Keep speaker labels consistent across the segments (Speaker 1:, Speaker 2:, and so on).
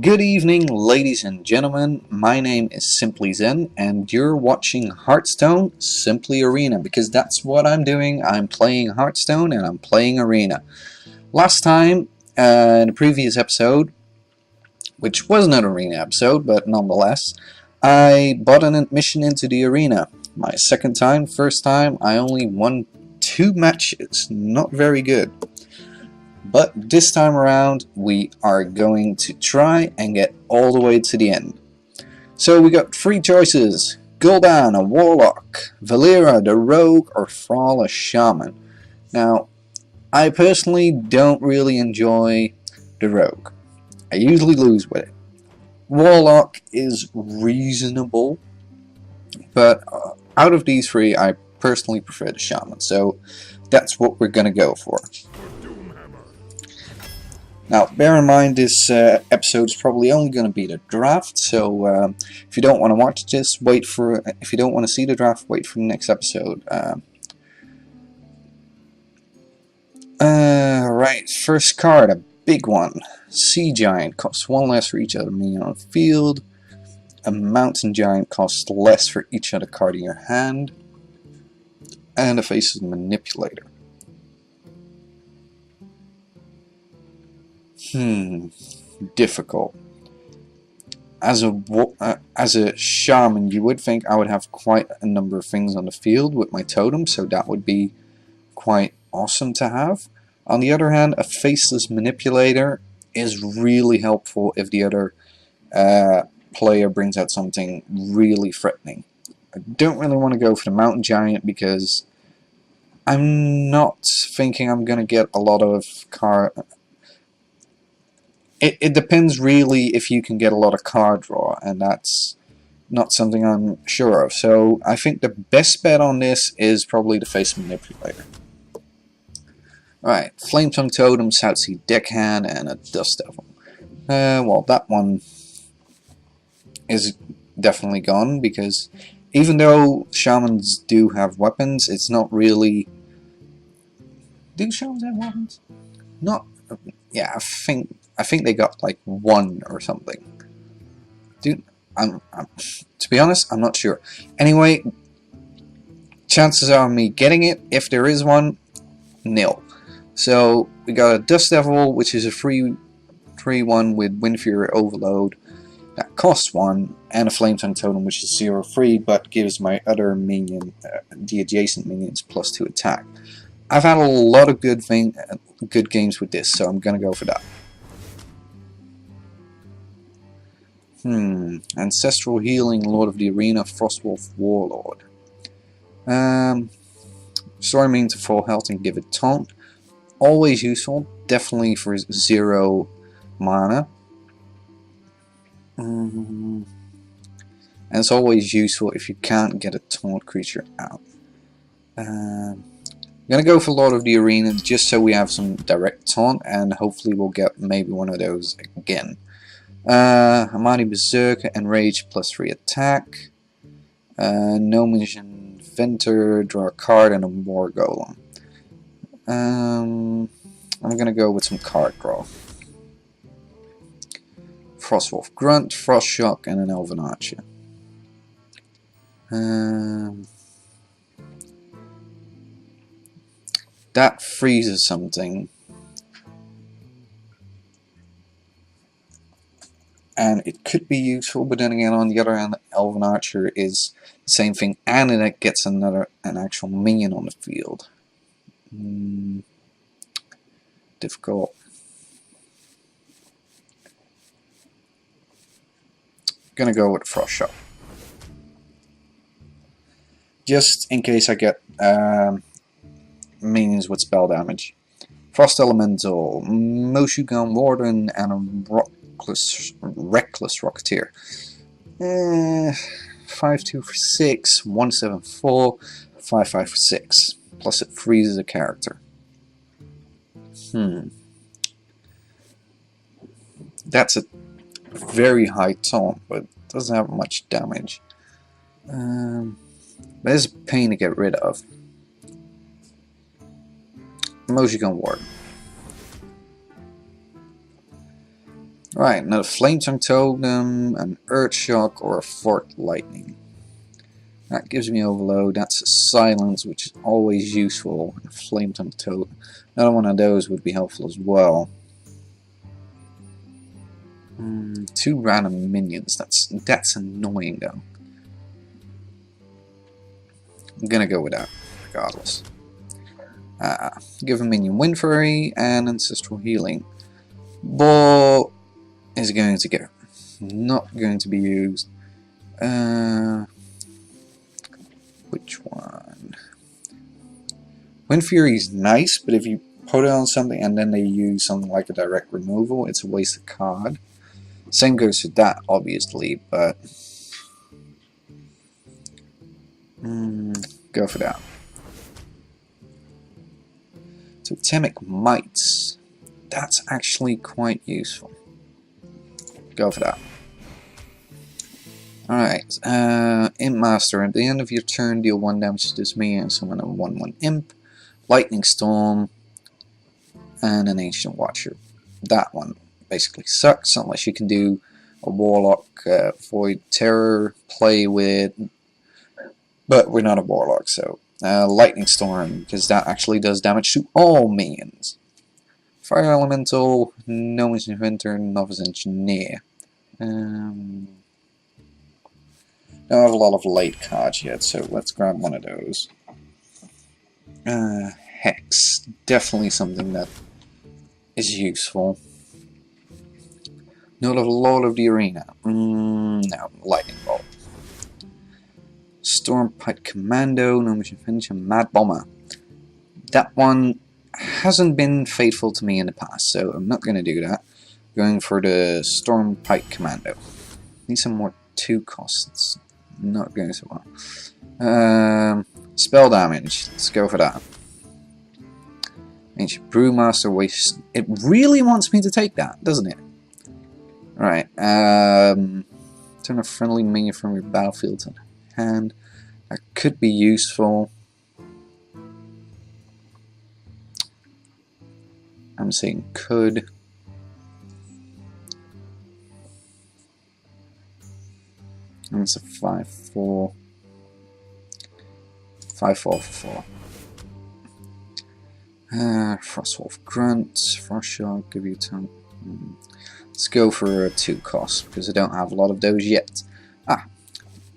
Speaker 1: Good evening, ladies and gentlemen. My name is Simply.Xen, and you're watching Hearthstone Simply Arena, because that's what I'm doing. I'm playing Hearthstone and I'm playing Arena. Last time, in a previous episode, which wasn't an Arena episode, but nonetheless, I bought an admission into the Arena. My second time, first time, I only won 2 matches. Not very good. But this time around, we are going to try and get all the way to the end. So we got 3 choices: Gul'dan, a Warlock; Valeera, the Rogue; or Thrall, a Shaman. Now, I personally don't really enjoy the Rogue. I usually lose with it. Warlock is reasonable, but out of these 3, I personally prefer the Shaman. So that's what we're going to go for. Now, bear in mind this episode is probably only going to be the draft, so if you don't want to watch this, wait for. If you don't want to see the draft, wait for the next episode. Right, first card, a big one. Sea Giant costs 1 less for each other minion on the field. A Mountain Giant costs less for each other card in your hand. And a Faceless Manipulator. Difficult. As a shaman, you would think I would have quite a number of things on the field with my totem, so that would be quite awesome to have. On the other hand, a Faceless Manipulator is really helpful if the other player brings out something really threatening. I don't really want to go for the Mountain Giant because I'm not thinking I'm going to get a lot of It depends really if you can get a lot of card draw, and that's not something I'm sure of. So I think the best bet on this is probably the Face Manipulator. Alright, Flametongue Totem, Southsea Deckhand, and a Dust Devil. Well, that one is definitely gone, because even though Shamans do have weapons, it's not really... Do Shamans have weapons? Not... Yeah, I think they got like 1 or something. Dude, to be honest, I'm not sure. Anyway, chances are me getting it, if there is one, nil. So we got a Dust Devil, which is a free 1 with Wind Fury Overload. That costs 1, and a Flametongue Totem, which is 0 free, but gives my other minion, the adjacent minions, +2 attack. I've had a lot of good games with this, so I'm gonna go for that. Ancestral Healing, Lord of the Arena, Frostwolf Warlord. Restore minion to full health and give it taunt. Always useful, definitely for 0 mana. And it's always useful if you can't get a taunt creature out. I'm gonna go for Lord of the Arena just so we have some direct taunt, and hopefully we'll get maybe one of those again. Amani Berserker, Enrage, +3 attack. Gnomish Inventor, draw a card, and a War Golem. I'm gonna go with some card draw. Frostwolf Grunt, Frost Shock, and an Elven Archer. That freezes something. And it could be useful, but then again, on the other hand, Elven Archer is the same thing, and it gets an actual minion on the field. Difficult. Gonna go with Frost Shock, just in case I get minions with spell damage. Frost Elemental, Moshugan Warden, and a Reckless Rocketeer. 5/2 for 6, 1/7/4, 5/5 for 6. Plus it freezes a character. That's a very high taunt, but doesn't have much damage. But it's a pain to get rid of. Moshugan Warden. Right, another Flametongue Totem, an Earth Shock, or a Forked Lightning. That gives me Overload. That's a Silence, which is always useful. A Flametongue Totem. Another one of those would be helpful as well. 2 random minions. That's annoying though. I'm gonna go with that, regardless. Give a minion Wind Fury and Ancestral Healing. Ball is going to go. Not going to be used. Which one? Wind Fury is nice, but if you put it on something and then they use something like a direct removal, it's a waste of card. Same goes for that, obviously, but go for that. Totemic Mites. That's actually quite useful. Go for that. Alright, Imp Master. At the end of your turn, deal 1 damage to this minion and summon a 1/1 Imp. Lightning Storm. And an Ancient Watcher. That one basically sucks unless you can do a Warlock, Void Terror, play with. But we're not a Warlock, so. Lightning Storm, because that actually does damage to all minions. Fire Elemental, Novice Inventor, Novice Engineer. Don't have a lot of late cards yet, so let's grab one of those. Hex, definitely something that is useful. Note of Lord of the Arena. No, Lightning Bolt. Stormpike Commando, No Mission Finish, and Mad Bomber. That one hasn't been faithful to me in the past, so I'm not going to do that. Going for the Stormpike Commando. Need some more 2 costs. Not going so well. Spell damage. Let's go for that. Ancient Brewmaster waste. It really wants me to take that, doesn't it? Alright. Turn a friendly minion from your battlefield to hand. That could be useful. I'm saying could. And it's a 5/4. 5/4 for 4. Frostwolf Grunt, Frost Shock, give you time. Let's go for a 2 cost because I don't have a lot of those yet.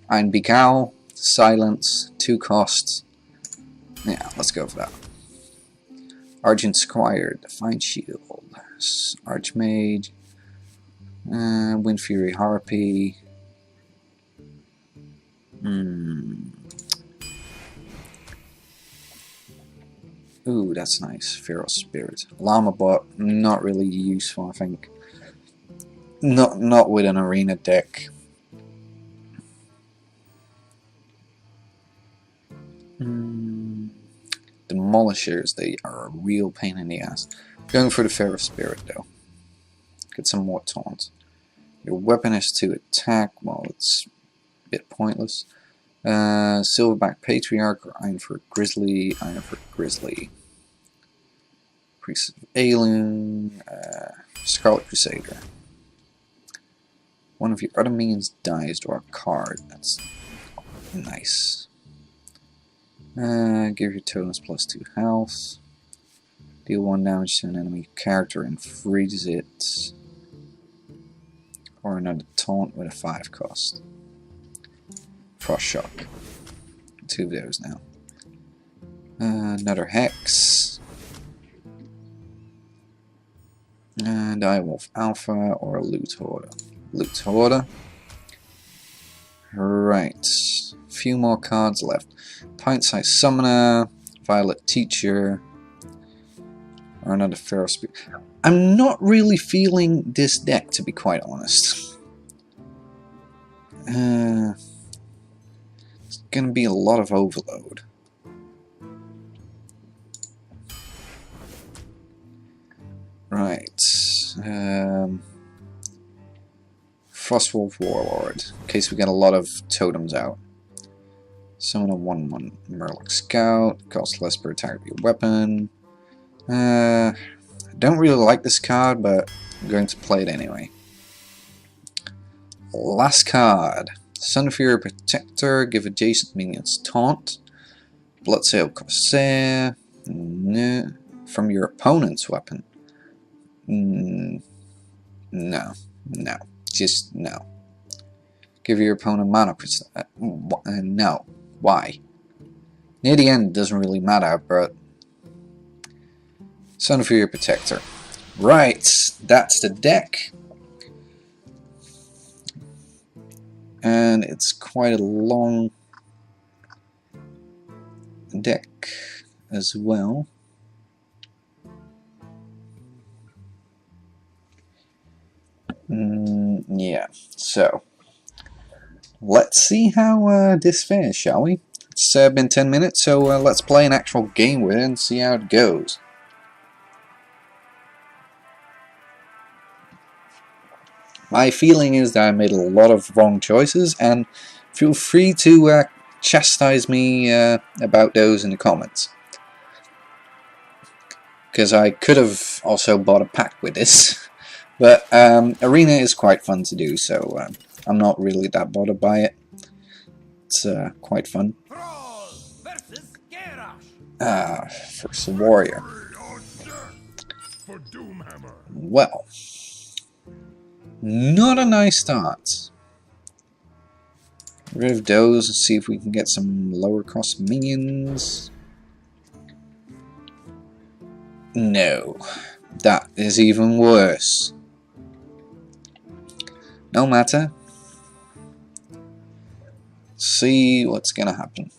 Speaker 1: Ironbeak Owl, Silence, 2 costs. Yeah, let's go for that. Argent Squire, Defiant Shield, Archmage, Wind Fury Harpy. Ooh, that's nice. Feral Spirit. Llama Bot, not really useful, I think. Not with an arena deck. Demolishers, they are a real pain in the ass. Going for the Feral Spirit though. Get some more taunt. Your weapon has 2 attack, well it's a bit pointless. Silverback Patriarch or Ironford Grizzly, Ironford Grizzly. Priest of Alien, Scarlet Crusader. One of your other minions dies, draw a card. That's nice. Give your totems +2 health. Deal 1 damage to an enemy character and freeze it. Or another taunt with a 5 cost. Frost Shock. 2 of those now. Another Hex. And Direwolf Alpha or a Loot Hoarder. Loot Hoarder. Right. Few more cards left. Pint-sized Summoner. Violet Teacher. Or another Feral Spirit. I'm not really feeling this deck, to be quite honest. It's gonna be a lot of overload. Right. Frostwolf Warlord. In case we get a lot of totems out. Summon a 1/1 Murloc Scout. Costs less per attack of your weapon. I don't really like this card, but I'm going to play it anyway. Last card. Sunfury Protector. Give adjacent minions taunt. Bloodsail Corsair. No. From your opponent's weapon. No. No. Just no. Give your opponent mana. No. Why? Near the end, it doesn't really matter, but... Sunfury Protector. Right. That's the deck. And it's quite a long deck as well. Yeah, so let's see how this fares, shall we? It's been 10 minutes, so let's play an actual game with it and see how it goes. My feeling is that I made a lot of wrong choices, and feel free to chastise me about those in the comments. Because I could have also bought a pack with this, but Arena is quite fun to do, so I'm not really that bothered by it. It's quite fun. First Warrior. Well, not a nice start. Get rid of those and see if we can get some lower cost minions. No, that is even worse. No matter. See what's gonna happen.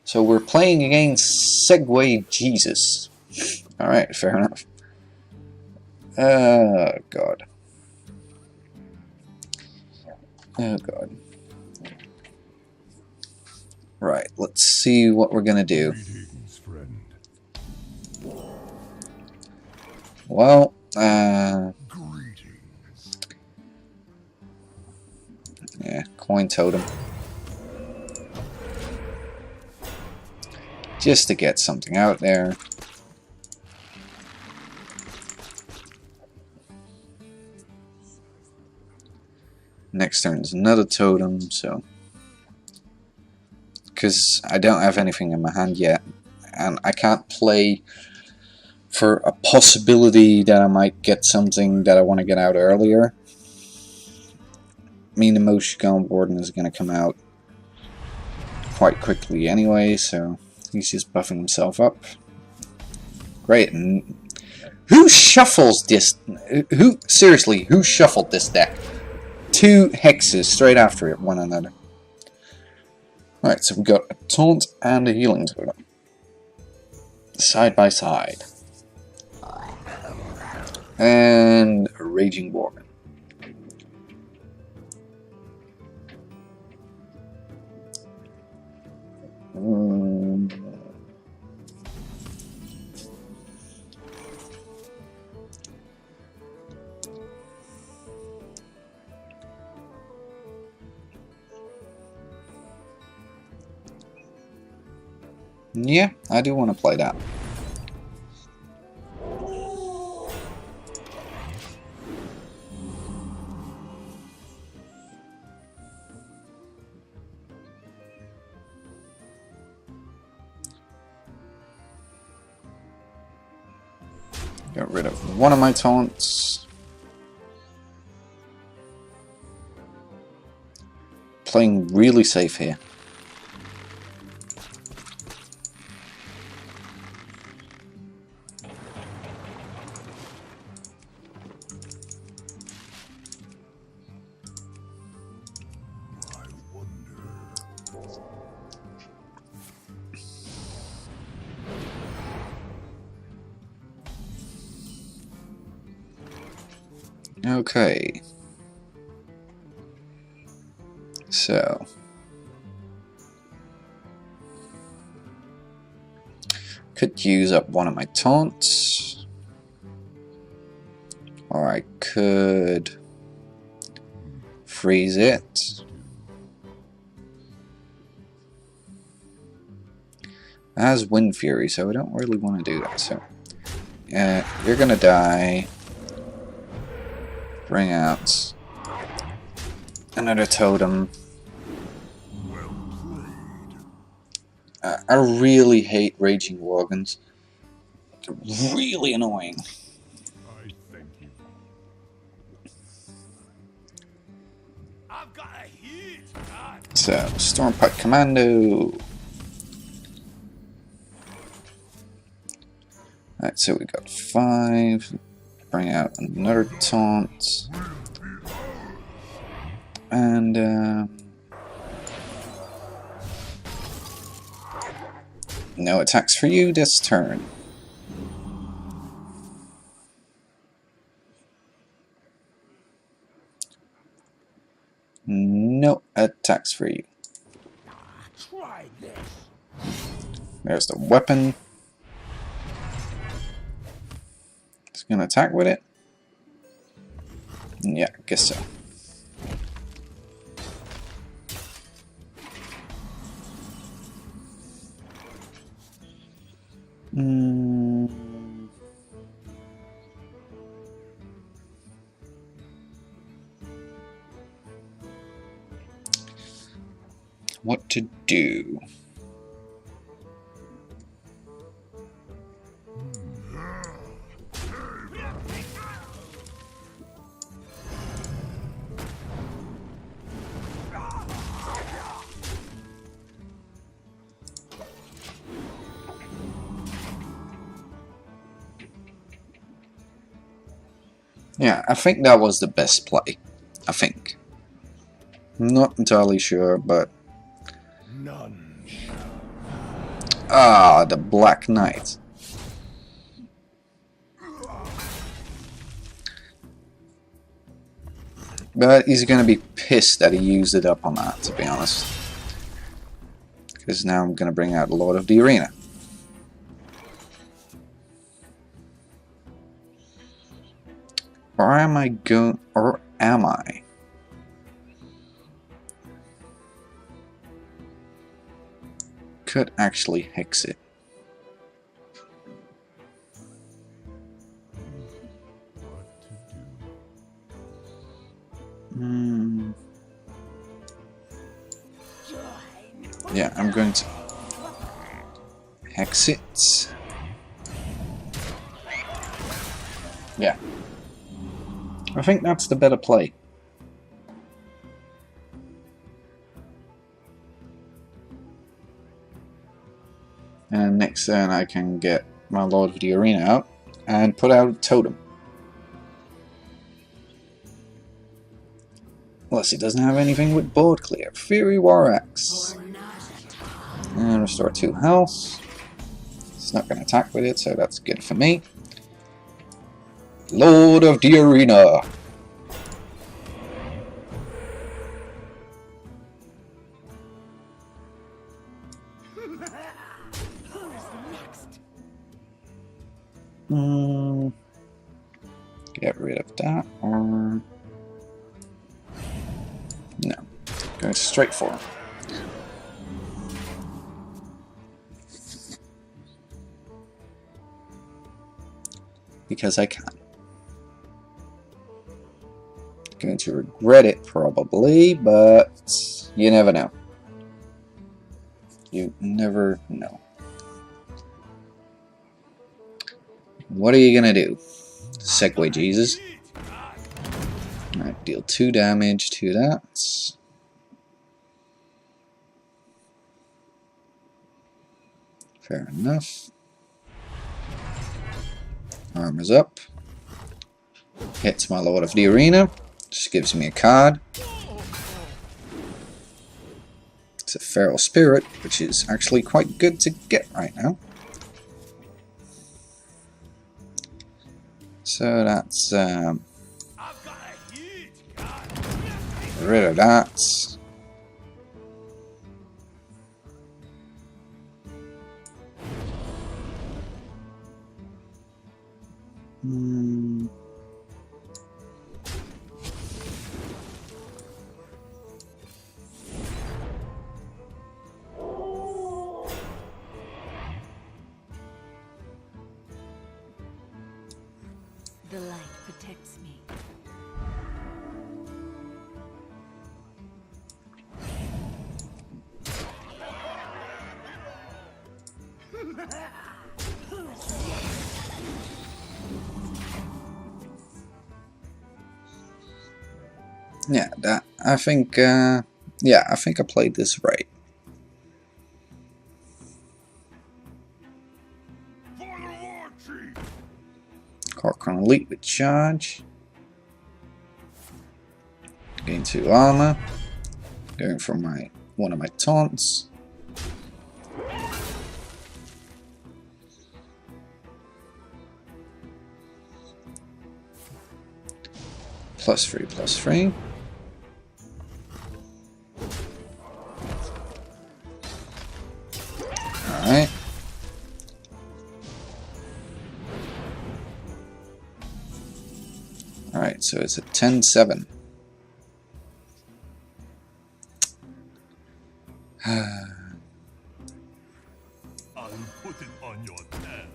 Speaker 1: So we're playing against Segway Jesus. Alright, fair enough. Oh god. Oh god. Right, let's see what we're gonna do. Well, yeah, coin totem. Just to get something out there. Next turn is another totem, so... Because I don't have anything in my hand yet, and I can't play for a possibility that I might get something that I want to get out earlier. I mean, the Moshigong Warden is going to come out quite quickly anyway, so he's just buffing himself up. Great. And who shuffles this? Seriously, who shuffled this deck? 2 hexes straight after one another. Alright, so we've got a taunt and a healing totem. Side by side. And a raging warden. Yeah, I do want to play that. Got rid of one of my taunts. Playing really safe here. Okay, so could use up one of my taunts, or I could freeze it. It has Wind Fury, so I don't really want to do that. So you're gonna die. Bring out Another totem. I really hate raging wagons. They're really annoying.
Speaker 2: I thank you. I've got a huge gun.
Speaker 1: So, Stormpipe Commando. Alright, so we got 5. Bring out another taunt. And, no attacks for you this turn. No attacks for you.
Speaker 2: Try this.
Speaker 1: There's the weapon. It's gonna attack with it. Yeah, I guess so. What to do? Yeah, I think that was the best play. I think. I'm not entirely sure, but...
Speaker 2: None.
Speaker 1: Ah, the Black Knight. But he's gonna be pissed that he used it up on that, to be honest. Because now I'm gonna bring out the Lord of the Arena. Or am I going... Or am I? Could actually hex it.
Speaker 2: What to do?
Speaker 1: Yeah, I'm going to hex it. Yeah. I think that's the better play. And next turn I can get my Lord of the Arena out and put out a totem. Unless he doesn't have anything with board clear. Fury War Axe. And restore 2 health. It's not going to attack with it, so that's good for me. Lord of the Arena. Get rid of that, or... No. Going straight for him. Because I can. Going to regret it, probably, but you never know. You never know. What are you gonna do? Segway Jesus. Alright, deal 2 damage to that. Fair enough. Armor's up. Hits my Lord of the Arena. Just gives me a card. It's a Feral Spirit, which is actually quite good to get right now. So that's get rid of that.
Speaker 3: The light protects me.
Speaker 1: Yeah, that I think. Yeah, I think I played this right.
Speaker 2: For the war chief.
Speaker 1: Corcoran Elite with charge. Gain 2 armor. Going for one of my taunts. +3, +3. Alright. Alright, so it's a 10-7.
Speaker 2: I'll put it on your tab.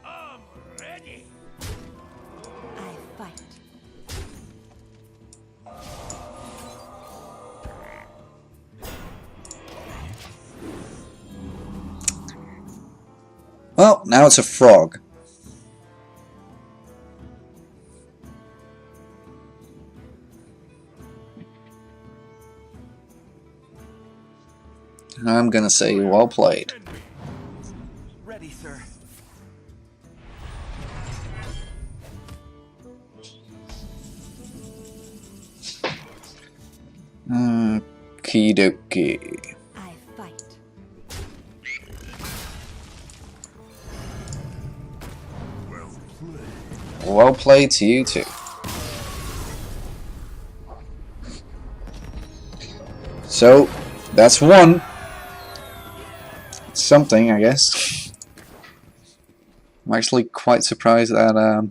Speaker 2: I'm ready.
Speaker 3: I fight.
Speaker 1: Well, now it's a frog. I'm gonna say well played.
Speaker 4: Ready, sir.
Speaker 1: Okie dokie.
Speaker 3: I fight.
Speaker 2: Well played.
Speaker 1: Well played to you too. So, that's one. Something, I guess. I'm actually quite surprised that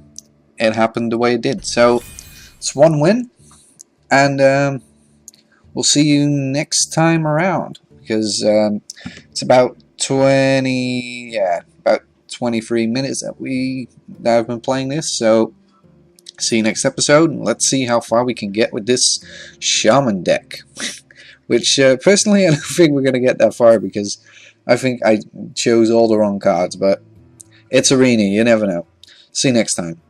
Speaker 1: it happened the way it did. So, it's one win, and we'll see you next time around, because it's about 23 minutes that I've been playing this. So, see you next episode, and let's see how far we can get with this Shaman deck. Which, personally, I don't think we're going to get that far, because I think I chose all the wrong cards, but it's Arena, you never know. See you next time.